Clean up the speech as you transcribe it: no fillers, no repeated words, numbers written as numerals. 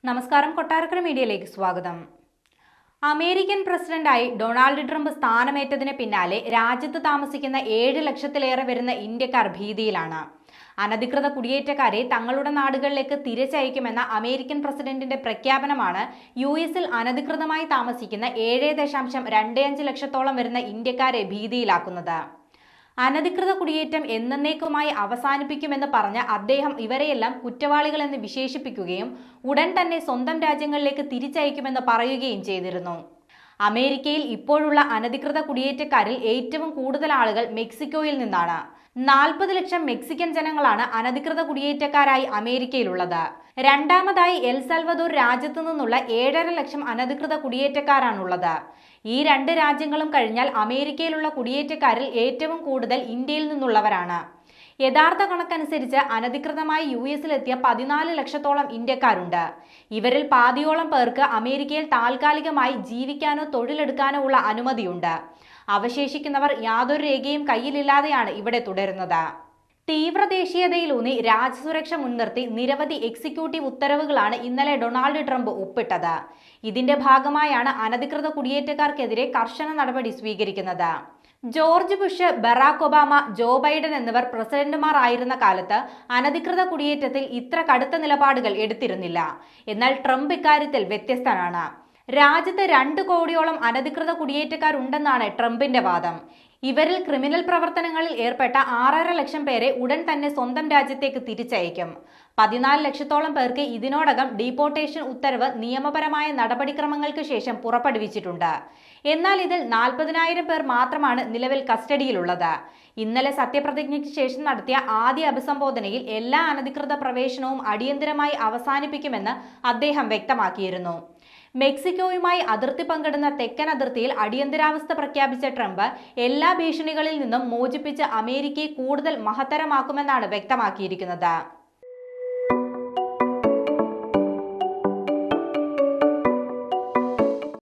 നമസ്കാരം. കൊട്ടാരക്കര മീഡിയയിലേക്ക് സ്വാഗതം. അമേരിക്കൻ പ്രസിഡന്റായി ഡൊണാൾഡ് ട്രംപ് സ്ഥാനമേറ്റതിന് പിന്നാലെ രാജ്യത്ത് താമസിക്കുന്ന 7 ലക്ഷത്തിലേറെ വരുന്ന ഇന്ത്യക്കാർ ഭീതിയിലാണ്. അനധികൃത കുടിയേറ്റക്കാരെ തങ്ങളുടെ നാടുകളിലേക്ക് തിരിച്ചയക്കുമെന്ന അമേരിക്കൻ പ്രസിഡന്റിന്റെ പ്രഖ്യാപനമാണ് യുഎസിൽ അനധികൃതമായി താമസിക്കുന്ന 7.25 ലക്ഷത്തോളം വരുന്ന ഇന്ത്യക്കാരെ ഭീതിയിലാക്കുന്നത്. അനധികൃത കുടിയേറ്റം എന്നേക്കുമായി അവസാനിപ്പിക്കുമെന്ന് പറഞ്ഞ അദ്ദേഹം ഇവരെയെല്ലാം കുറ്റവാളികളെന്ന് വിശേഷിപ്പിക്കുകയും ഉടൻ തന്നെ സ്വന്തം രാജ്യങ്ങളിലേക്ക് തിരിച്ചയക്കുമെന്ന് പറയുകയും ചെയ്തിരുന്നു. അമേരിക്കയിൽ ഇപ്പോഴുള്ള അനധികൃത കുടിയേറ്റക്കാരിൽ ഏറ്റവും കൂടുതൽ ആളുകൾ മെക്സിക്കോയിൽ നിന്നാണ്. 40 ലക്ഷം മെക്സിക്കൻ ജനങ്ങളാണ് അനധികൃത കുടിയേറ്റക്കാരായി അമേരിക്കയിലുള്ളത്. രണ്ടാമതായി എൽ സൽവദോർ രാജ്യത്തു നിന്നുള്ള 7.5 ലക്ഷം അനധികൃത കുടിയേറ്റക്കാരാണുള്ളത്. ഈ 2 രാജ്യങ്ങളും കഴിഞ്ഞാൽ അമേരിക്കയിലുള്ള കുടിയേറ്റക്കാരിൽ ഏറ്റവും കൂടുതൽ ഇന്ത്യയിൽ നിന്നുള്ളവരാണ്. യഥാർത്ഥ കണക്കനുസരിച്ച് അനധികൃതമായി യുഎസിലെത്തിയ 14 ലക്ഷത്തോളം ഇന്ത്യക്കാരുണ്ട്. ഇവരിൽ പാതിയോളം പേർക്ക് അമേരിക്കയിൽ താൽക്കാലികമായി ജീവിക്കാനോ തൊഴിലെടുക്കാനോ ഉള്ള അനുമതിയുണ്ട്. അവശേഷിക്കുന്നവർ യാതൊരു രേഖയും കയ്യിലില്ലാതെയാണ് ഇവിടെ തുടരുന്നത്. തീവ്ര ദേശീയതയിലൂന്നി രാജ്യസുരക്ഷ മുൻനിർത്തി നിരവധി എക്സിക്യൂട്ടീവ് ഉത്തരവുകളാണ് ഇന്നലെ ഡൊണാൾഡ് ട്രംപ് ഒപ്പിട്ടത്. ഇതിന്റെ ഭാഗമായാണ് അനധികൃത കുടിയേറ്റക്കാർക്കെതിരെ കർശന നടപടി സ്വീകരിക്കുന്നത്. George Bush, Barack Obama, Joe Biden എന്നിവർ പ്രസിഡന്റുമാർ ആയിരുന്ന കാലത്ത് അനധികൃത കുടിയേറ്റത്തിൽ ഇത്ര കടുത്ത നിലപാടുകൾ എടുത്തിരുന്നില്ല. എന്നാൽ ട്രംപ് ഇക്കാര്യത്തിൽ വ്യത്യസ്തനാണ്. രാജ്യത്ത് 2 കോടിയോളം അനധികൃത കുടിയേറ്റക്കാരുണ്ടെന്നാണ് ട്രംപിന്റെ വാദം. ഇവരിൽ ക്രിമിനൽ പ്രവർത്തനങ്ങളിൽ ഏർപ്പെട്ട 6.5 ലക്ഷം പേരെ ഉടൻ തന്നെ സ്വന്തം രാജ്യത്തേക്ക് തിരിച്ചയക്കും. 14 ലക്ഷത്തോളം പേർക്ക് ഇതിനോടകം ഡീപ്പോർട്ടേഷൻ ഉത്തരവ് നിയമപരമായ നടപടിക്രമങ്ങൾക്ക് ശേഷം പുറപ്പെടുവിച്ചിട്ടുണ്ട്. എന്നാൽ ഇതിൽ 40,000 പേർ മാത്രമാണ് നിലവിൽ കസ്റ്റഡിയിലുള്ളത്. ഇന്നലെ സത്യപ്രതിജ്ഞയ്ക്ക് ശേഷം നടത്തിയ ആദ്യ അഭിസംബോധനയിൽ എല്ലാ അനധികൃത പ്രവേശനവും അടിയന്തരമായി അവസാനിപ്പിക്കുമെന്ന് അദ്ദേഹം വ്യക്തമാക്കിയിരുന്നു. മെക്സിക്കോയുമായി അതിർത്തി പങ്കിടുന്ന തെക്കൻ അതിർത്തിയിൽ അടിയന്തരാവസ്ഥ പ്രഖ്യാപിച്ച ട്രംപ് എല്ലാ ഭീഷണികളിൽ നിന്നും മോചിപ്പിച്ച് അമേരിക്കയെ കൂടുതൽ മഹത്തരമാക്കുമെന്നാണ് വ്യക്തമാക്കിയിരിക്കുന്നത്.